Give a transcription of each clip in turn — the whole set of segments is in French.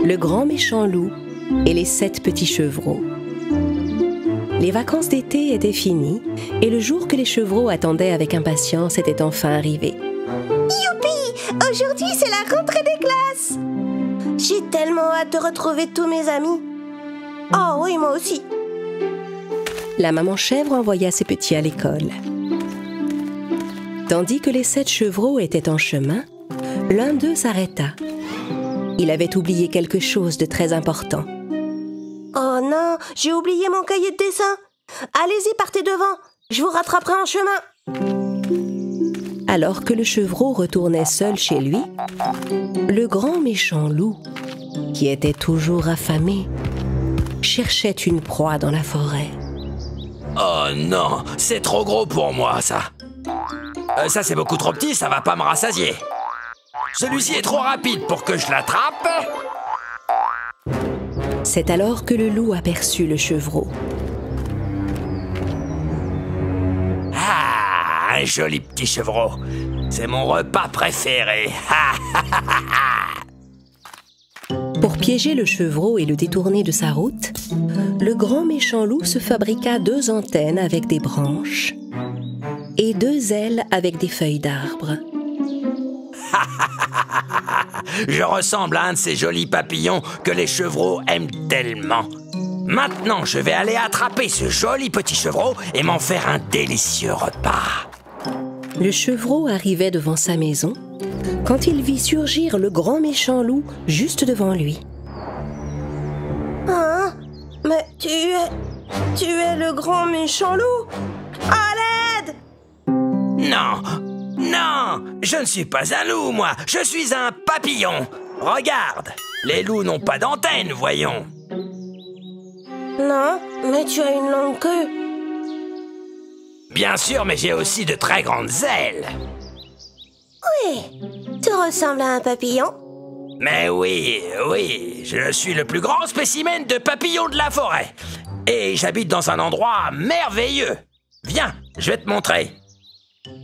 le grand méchant loup et les 7 petits chevreaux. Les vacances d'été étaient finies et le jour que les chevreaux attendaient avec impatience était enfin arrivé. Youpi! Aujourd'hui, c'est la rentrée des classes! J'ai tellement hâte de retrouver tous mes amis. Oh oui, moi aussi. La maman chèvre envoya ses petits à l'école. Tandis que les 7 chevreaux étaient en chemin, l'un d'eux s'arrêta. Il avait oublié quelque chose de très important. Oh non, j'ai oublié mon cahier de dessin. Allez-y, partez devant. Je vous rattraperai en chemin. Alors que le chevreau retournait seul chez lui, le grand méchant loup, qui était toujours affamé, cherchait une proie dans la forêt. Oh non, c'est trop gros pour moi, ça. Ça, c'est beaucoup trop petit, ça va pas me rassasier. Celui-ci est trop rapide pour que je l'attrape. C'est alors que le loup aperçut le chevreau. Ah, un joli petit chevreau. C'est mon repas préféré. Pour piéger le chevreau et le détourner de sa route, le grand méchant loup se fabriqua 2 antennes avec des branches et 2 ailes avec des feuilles d'arbre. Je ressemble à un de ces jolis papillons que les chevreaux aiment tellement. Maintenant, je vais aller attraper ce joli petit chevreau et m'en faire un délicieux repas. Le chevreau arrivait devant sa maison quand il vit surgir le grand méchant loup juste devant lui. Hein? Mais tu es le grand méchant loup? À l'aide! Non, non, je ne suis pas un loup, moi. Je suis un papillon. Regarde, les loups n'ont pas d'antenne, voyons. Non, mais tu as une longue queue. Bien sûr, mais j'ai aussi de très grandes ailes. Oui, tu ressembles à un papillon. Mais oui, je suis le plus grand spécimen de papillon de la forêt. Et j'habite dans un endroit merveilleux. Viens, je vais te montrer.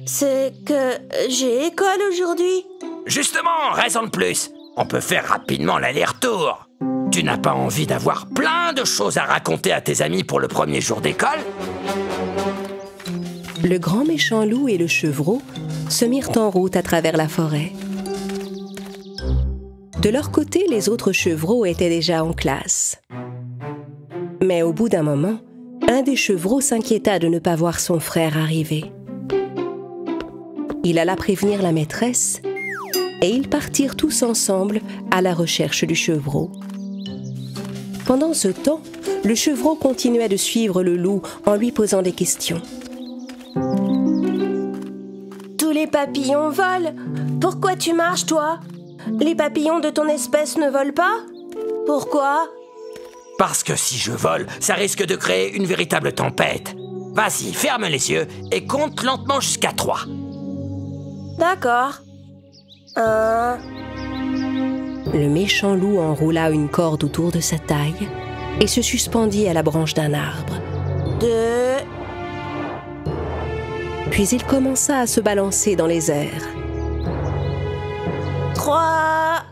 C'est que j'ai école aujourd'hui. Justement, raison de plus. On peut faire rapidement l'aller-retour. Tu n'as pas envie d'avoir plein de choses à raconter à tes amis pour le premier jour d'école? Le grand méchant loup et le chevreau se mirent en route à travers la forêt. De leur côté, les autres chevreaux étaient déjà en classe. Mais au bout d'un moment, un des chevreaux s'inquiéta de ne pas voir son frère arriver. Il alla prévenir la maîtresse et ils partirent tous ensemble à la recherche du chevreau. Pendant ce temps, le chevreau continuait de suivre le loup en lui posant des questions. Tous les papillons volent. Pourquoi tu marches, toi? Les papillons de ton espèce ne volent pas? Pourquoi? Parce que si je vole, ça risque de créer une véritable tempête. Vas-y, ferme les yeux et compte lentement jusqu'à 3. D'accord. 1. Le méchant loup enroula une corde autour de sa taille et se suspendit à la branche d'un arbre. 2. Puis il commença à se balancer dans les airs. 3.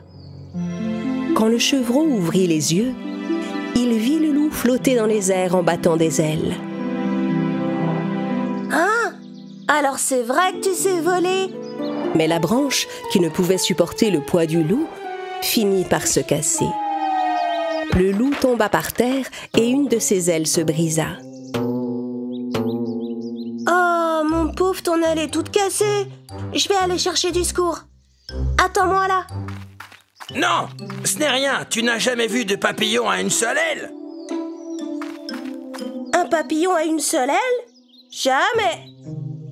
Quand le chevreau ouvrit les yeux, il vit le loup flotter dans les airs en battant des ailes. Hein? Alors c'est vrai que tu sais voler? Mais la branche, qui ne pouvait supporter le poids du loup, finit par se casser. Le loup tomba par terre et une de ses ailes se brisa. Oh, mon pauvre, ton aile est toute cassée. Je vais aller chercher du secours. Attends-moi là. Non, ce n'est rien. Tu n'as jamais vu de papillon à une seule aile? Un papillon à une seule aile? Jamais.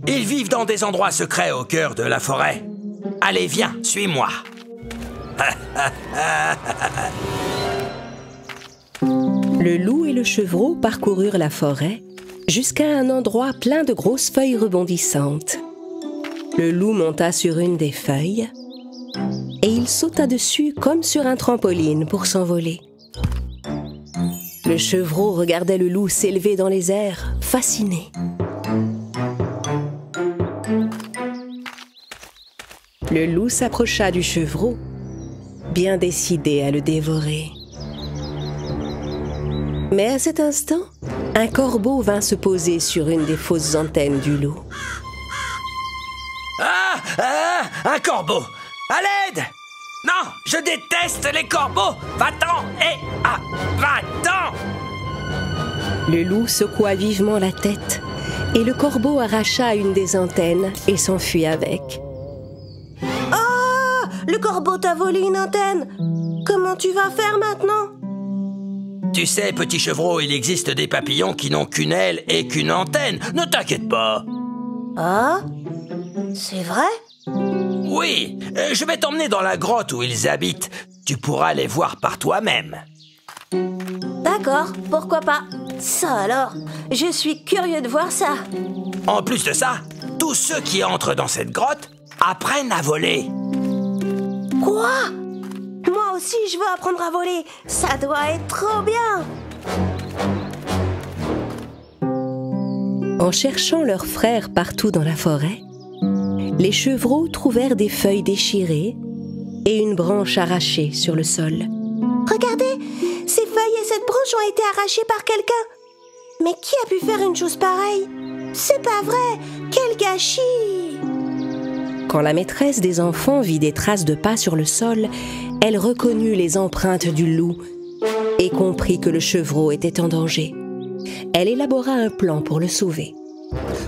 Ils vivent dans des endroits secrets au cœur de la forêt. Allez, viens, suis-moi. Le loup et le chevreau parcoururent la forêt jusqu'à un endroit plein de grosses feuilles rebondissantes. Le loup monta sur une des feuilles et il sauta dessus comme sur un trampoline pour s'envoler. Le chevreau regardait le loup s'élever dans les airs, fasciné. Le loup s'approcha du chevreau. bien décidé à le dévorer. Mais à cet instant, un corbeau vint se poser sur une des fausses antennes du loup. Un corbeau! À l'aide! Non, je déteste les corbeaux! Va-t'en! Va-t'en! Le loup secoua vivement la tête et le corbeau arracha une des antennes et s'enfuit avec. Oh! Le corbeau t'a volé une antenne! Comment tu vas faire maintenant? Tu sais, petit chevreau, il existe des papillons qui n'ont qu'une aile et qu'une antenne. Ne t'inquiète pas. Ah? C'est vrai? Oui, je vais t'emmener dans la grotte où ils habitent. Tu pourras les voir par toi-même. D'accord, pourquoi pas? Ça alors, je suis curieux de voir ça. En plus de ça, tous ceux qui entrent dans cette grotte apprennent à voler. Quoi? Moi aussi, je veux apprendre à voler. Ça doit être trop bien. En cherchant leurs frères partout dans la forêt, les chevreaux trouvèrent des feuilles déchirées et une branche arrachée sur le sol. Regardez, ces feuilles et cette branche ont été arrachées par quelqu'un. Mais qui a pu faire une chose pareille? C'est pas vrai! Quel gâchis! Quand la maîtresse des enfants vit des traces de pas sur le sol, elle reconnut les empreintes du loup et comprit que le chevreau était en danger. Elle élabora un plan pour le sauver.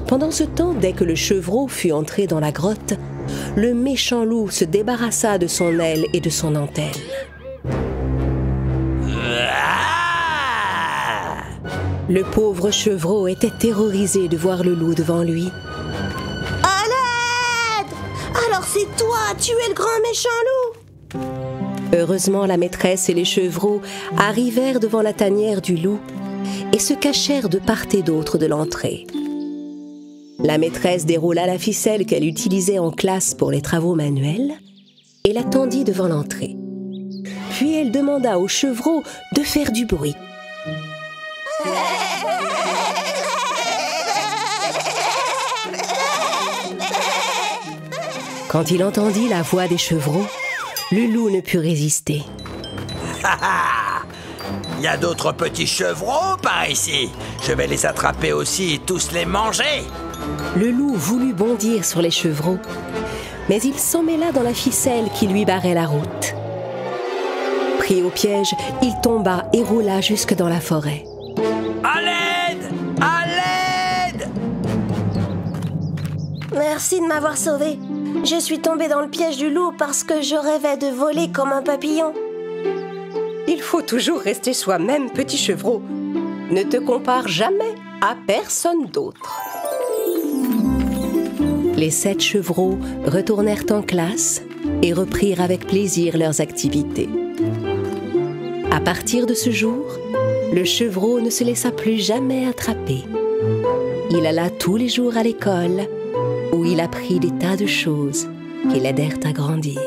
Pendant ce temps, dès que le chevreau fut entré dans la grotte, le méchant loup se débarrassa de son aile et de son antenne. Le pauvre chevreau était terrorisé de voir le loup devant lui. À l'aide! Alors c'est toi, tu es le grand méchant loup! Heureusement, la maîtresse et les chevreaux arrivèrent devant la tanière du loup et se cachèrent de part et d'autre de l'entrée. La maîtresse déroula la ficelle qu'elle utilisait en classe pour les travaux manuels et la tendit devant l'entrée. Puis elle demanda au chevreau de faire du bruit. Quand il entendit la voix des chevreaux, le loup ne put résister. Il y a d'autres petits chevreaux par ici. Je vais les attraper aussi et tous les manger. Le loup voulut bondir sur les chevreaux, mais il s'emmêla dans la ficelle qui lui barrait la route. Pris au piège, il tomba et roula jusque dans la forêt. À l'aide! À l'aide! Merci de m'avoir sauvé. Je suis tombée dans le piège du loup parce que je rêvais de voler comme un papillon. Il faut toujours rester soi-même, petit chevreau. Ne te compare jamais à personne d'autre. Les 7 chevreaux retournèrent en classe et reprirent avec plaisir leurs activités. À partir de ce jour, le chevreau ne se laissa plus jamais attraper. Il alla tous les jours à l'école, où il apprit des tas de choses qui l'aidèrent à grandir.